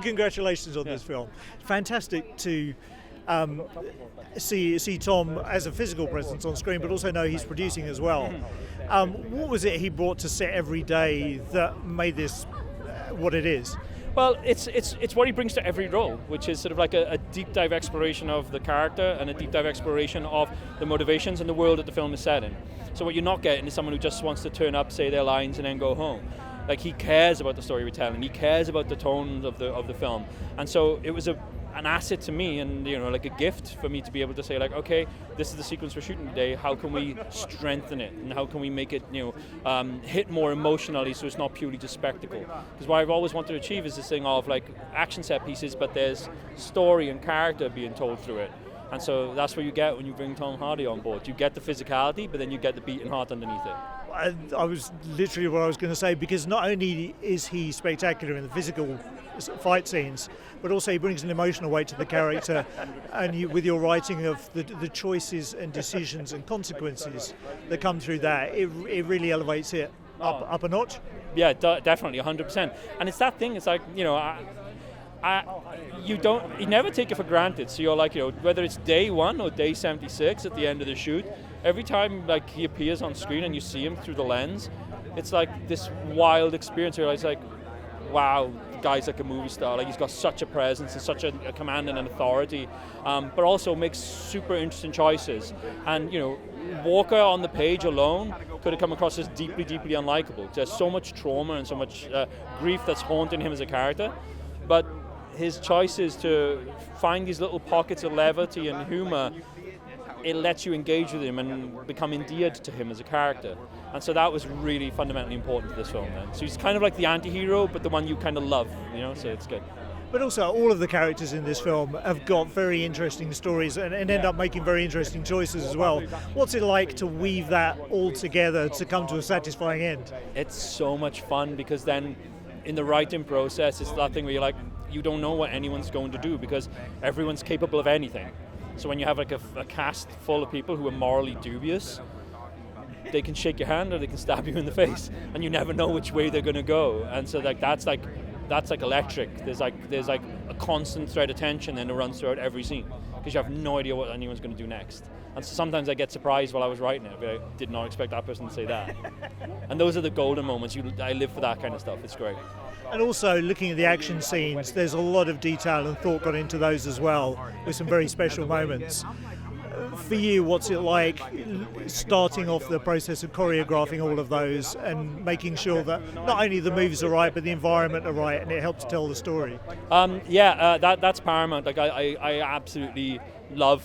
Congratulations on this film. Fantastic to see Tom as a physical presence on screen, but also know he's producing as well. What was it he brought to set every day that made this what it is? Well, it's what he brings to every role, which is sort of like a deep dive exploration of the character and a deep dive exploration of the motivations and the world that the film is set in. So what you're not getting is someone who just wants to turn up, say their lines, and then go home. Like, he cares about the story we're telling. He cares about the tone of the film, and so it was an asset to me, and like a gift for me to be able to say, like, okay, this is the sequence we're shooting today. How can we strengthen it, and how can we make it hit more emotionally, so it's not purely just spectacle? Because what I've always wanted to achieve is this thing of like action set pieces, but there's story and character being told through it. And so that's what you get when you bring Tom Hardy on board. You get the physicality, but then you get the beating heart underneath it. I was literally what I was going to say, because not only is he spectacular in the physical fight scenes, but also he brings an emotional weight to the character, and with your writing of the choices and decisions and consequences that come through that, it really elevates it up a notch. Yeah, definitely, 100%. And it's that thing, it's like, you never take it for granted. So you're like, whether it's day 1 or day 76 at the end of the shoot, every time like he appears on screen and you see him through the lens, it's like this wild experience where it's like, wow, the guy's like a movie star. Like, he's got such a presence and such a command and an authority, but also makes super interesting choices. And Walker on the page alone could have come across as deeply, deeply unlikable. There's so much trauma and so much grief that's haunting him as a character, but his choices to find these little pockets of levity and humor, it lets you engage with him and become endeared to him as a character. And so that was really fundamentally important to this film then. So he's kind of like the anti-hero, but the one you kind of love, so it's good. But also, all of the characters in this film have got very interesting stories and end up making very interesting choices as well. What's it like to weave that all together to come to a satisfying end? It's so much fun, because then in the writing process, it's that thing where you're like, you don't know what anyone's going to do, because everyone's capable of anything. So when you have like a cast full of people who are morally dubious, they can shake your hand or they can stab you in the face, and you never know which way they're going to go. And so that's like electric. There's like a constant thread of tension then that runs throughout every scene, because you have no idea what anyone's going to do next. And so sometimes I get surprised while I was writing it, but I did not expect that person to say that. And those are the golden moments. I live for that kind of stuff. It's great. And also, looking at the action scenes, there's a lot of detail and thought gone into those as well, with some very special moments. For you, what's it like starting off the process of choreographing all of those and making sure that not only the moves are right, but the environment are right, and it helps tell the story? That's paramount. Like, I absolutely love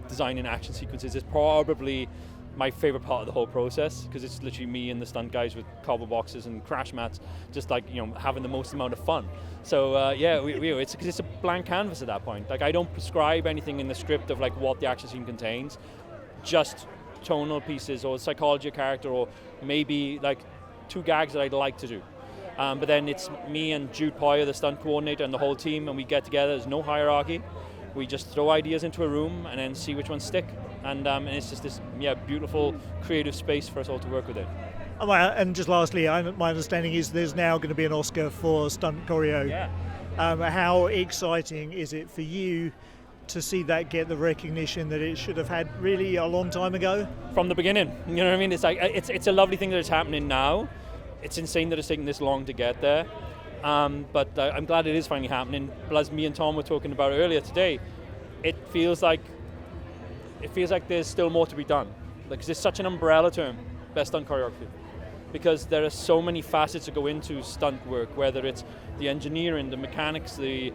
designing action sequences. It's probably my favorite part of the whole process, because it's literally me and the stunt guys with cardboard boxes and crash mats, just like having the most amount of fun. So it's because it's a blank canvas at that point. Like, I don't prescribe anything in the script of like what the action scene contains, just tonal pieces or psychology of character, or maybe like 2 gags that I'd like to do. But then it's me and Jude Poyer, the stunt coordinator, and the whole team, and we get together. There's no hierarchy. We just throw ideas into a room and then see which ones stick. And it's just this beautiful creative space for us all to work with it. And just lastly, my understanding is there's now going to be an Oscar for stunt choreo. Yeah. How exciting is it for you to see that get the recognition that it should have had really a long time ago? From the beginning, you know what I mean? It's like it's a lovely thing that it's happening now. It's insane that it's taken this long to get there. But I'm glad it is finally happening. But as me and Tom were talking about earlier today, it feels like there's still more to be done. Like, 'cause it's such an umbrella term, best stunt choreography, because there are so many facets that go into stunt work, whether it's the engineering, the mechanics, the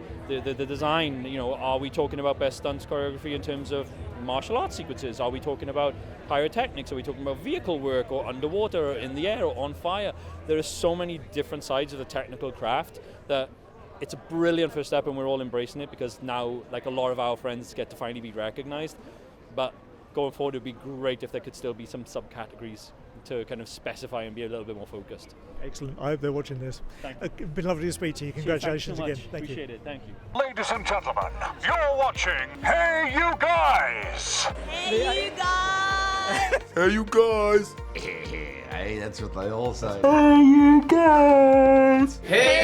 design. Are we talking about best stunt choreography in terms of martial arts sequences? Are we talking about pyrotechnics? Are we talking about vehicle work, or underwater, or in the air, or on fire? There are so many different sides of the technical craft that it's a brilliant first step, and we're all embracing it, because now, like, a lot of our friends get to finally be recognized. But going forward, it would be great if there could still be some subcategories to kind of specify and be a little bit more focused. Excellent. I hope they're watching this. Thank you. It's been lovely to speak to you. Congratulations again. Thank you. Appreciate it. Thank you. Ladies and gentlemen, you're watching Hey You Guys! Hey, you guys! Hey, you guys! Hey, that's what they all say. Hey, you guys! Hey,